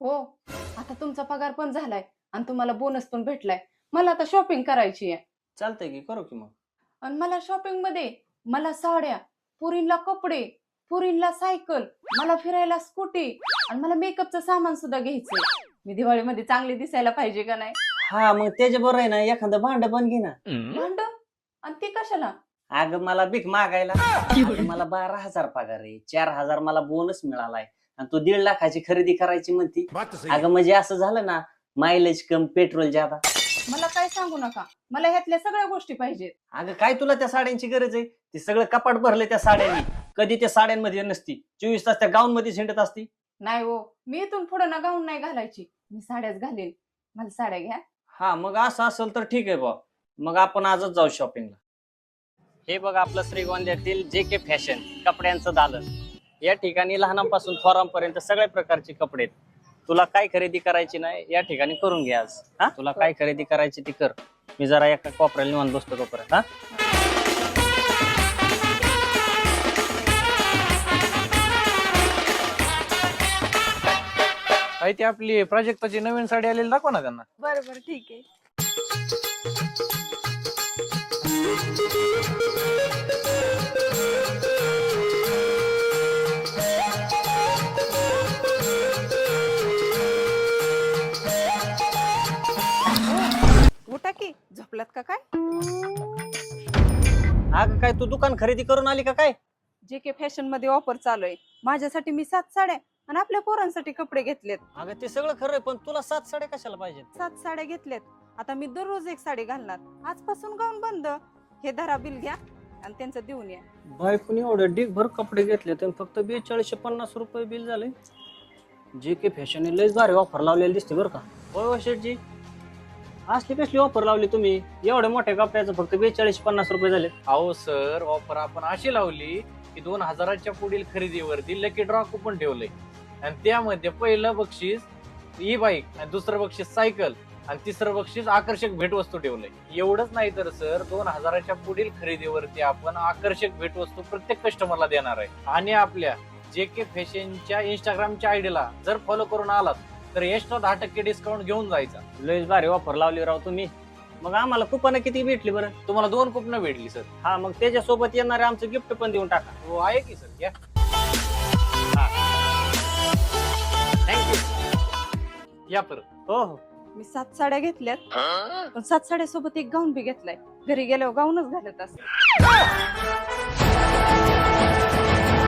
हो, आता तुमचा पगार पण झालाय आणि तुम्हाला बोनस पण भेटलाय. मला आता शॉपिंग करायची आहे. चालतंय की करू की मग. आणि मला शॉपिंग मध्ये मला साड्या, पुरीला कपडे, पुरीला सायकल, मला फिरायला स्कूटी आणि मला मेकअपचं सामान सुद्धा घ्यायचंय. मी दिवाळीमध्ये चांगली दिसायला पाहिजे का नाही? हा मग त्याच्या बरोबर आहे ना एखादं भांड पण घे ना. भांड आणि ते कशाला? अगं मला भीक मागायला. अगं मला 12,000 पगार आहे, 4,000 मला बोनस मिळालाय आणि तू 1.5 लाखाची खरेदी करायची म्हणती. अगं म्हणजे असं झालं ना, मायलेज कम पेट्रोल ज्यादा. मला काय सांगू नका, मला ह्यातल्या सगळ्या गोष्टी पाहिजेत. अगं काय तुला त्या साड्यांची गरज आहे? ते सगळं कपाट भरले त्या साड्यांनी. कधी त्या साड्यांमध्ये नसती, 24 तास त्या गाऊन मध्ये झेंडत असती. नाही हो, मी इथून पुढे ना गाऊन नाही घालायची, मी साड्याच घालेन. मला साड्या घ्या. हा मग असं असेल तर ठीक आहे बा. मग आपण आजच जाऊ शॉपिंगला. हे बघ आपलं श्रीगोंद्यातील JK फॅशन कपड्यांचं दालन. या ठिकाणी लहानांपासून थोरांपर्यंत सगळ्या प्रकारचे कपडे आहेत. तुला काय खरेदी करायची नाही या ठिकाणी करून घ्या आज. हा तुला काय खरेदी करायची ती कर. मी जरा एका कोपऱ्याला निवांत बसतो तोपर्यंत. हा काही ती आपली प्राजक्ताची नवीन साडी आलेली दाखवा ना त्यांना. बरोबर ठीक आहे. उठा की, झोपलात का काय? अगं काय तू दुकान खरेदी करून आली का काय? JK फॅशन मध्ये ऑफर चालू आहे. माझ्यासाठी मी 7 साड्या आणि आपल्या पोरांसाठी कपडे घेतलेत. अगं ते सगळं खरंय पण तुला 7 साड्या कशाला पाहिजेत? 7 साड्या घेतल्यात. आता मी दररोज एक साडी घालणार. आजपासून गाऊन बंद. हे धरा बिल घ्या आणि त्यांचं देऊन या. बायकोनी एवढे ढीगभर कपडे घेतले तर फक्त 4250 रुपये बिल झाले. JK फॅशन लयच भारी ऑफर लावलेली दिसते बरं का. होय शेठजी, असली कसली ऑफर लावली तुम्ही? एवढ्या मोठ्या कपड्याचं फक्त 4250 रुपये झाले. अहो सर, ऑफर आपण अशी लावली की 2000च्या पुढील खरेदीवरती लकी ड्रॉ कुपन ठेवलंय आणि त्यामध्ये पहिलं बक्षीस ई बाईक आणि दुसरं बक्षीस सायकल आणि तिसरं बक्षीस आकर्षक भेटवस्तू ठेवलंय. एवढंच नाही तर सर 2000च्या पुढील खरेदीवरती आपण आकर्षक भेटवस्तू प्रत्येक कस्टमरला देणार आहे. आणि आपल्या JK फॅशनच्या इंस्टाग्रामच्या आयडीला जर फॉलो करून आलात तर एक्स्ट्रा 10% डिस्काउंट घेऊन जायचा. लयच भारी ऑफर लावली राव तुम्ही. मग आम्हाला कुपन किती भेटली बरं? तुम्हाला 2 कुपन भेटली सर. हा मग त्याच्यासोबत येणारे आमचं गिफ्ट पण देऊन टाका. हो आहे की सर, घ्या. थँक्यू. या परत. हो हो. मी 7 साड्या घेतल्यात, पण 7 साड्यासोबत एक गाऊन बी घेतलाय. घरी गेल्यावर गाऊनच घालत असते.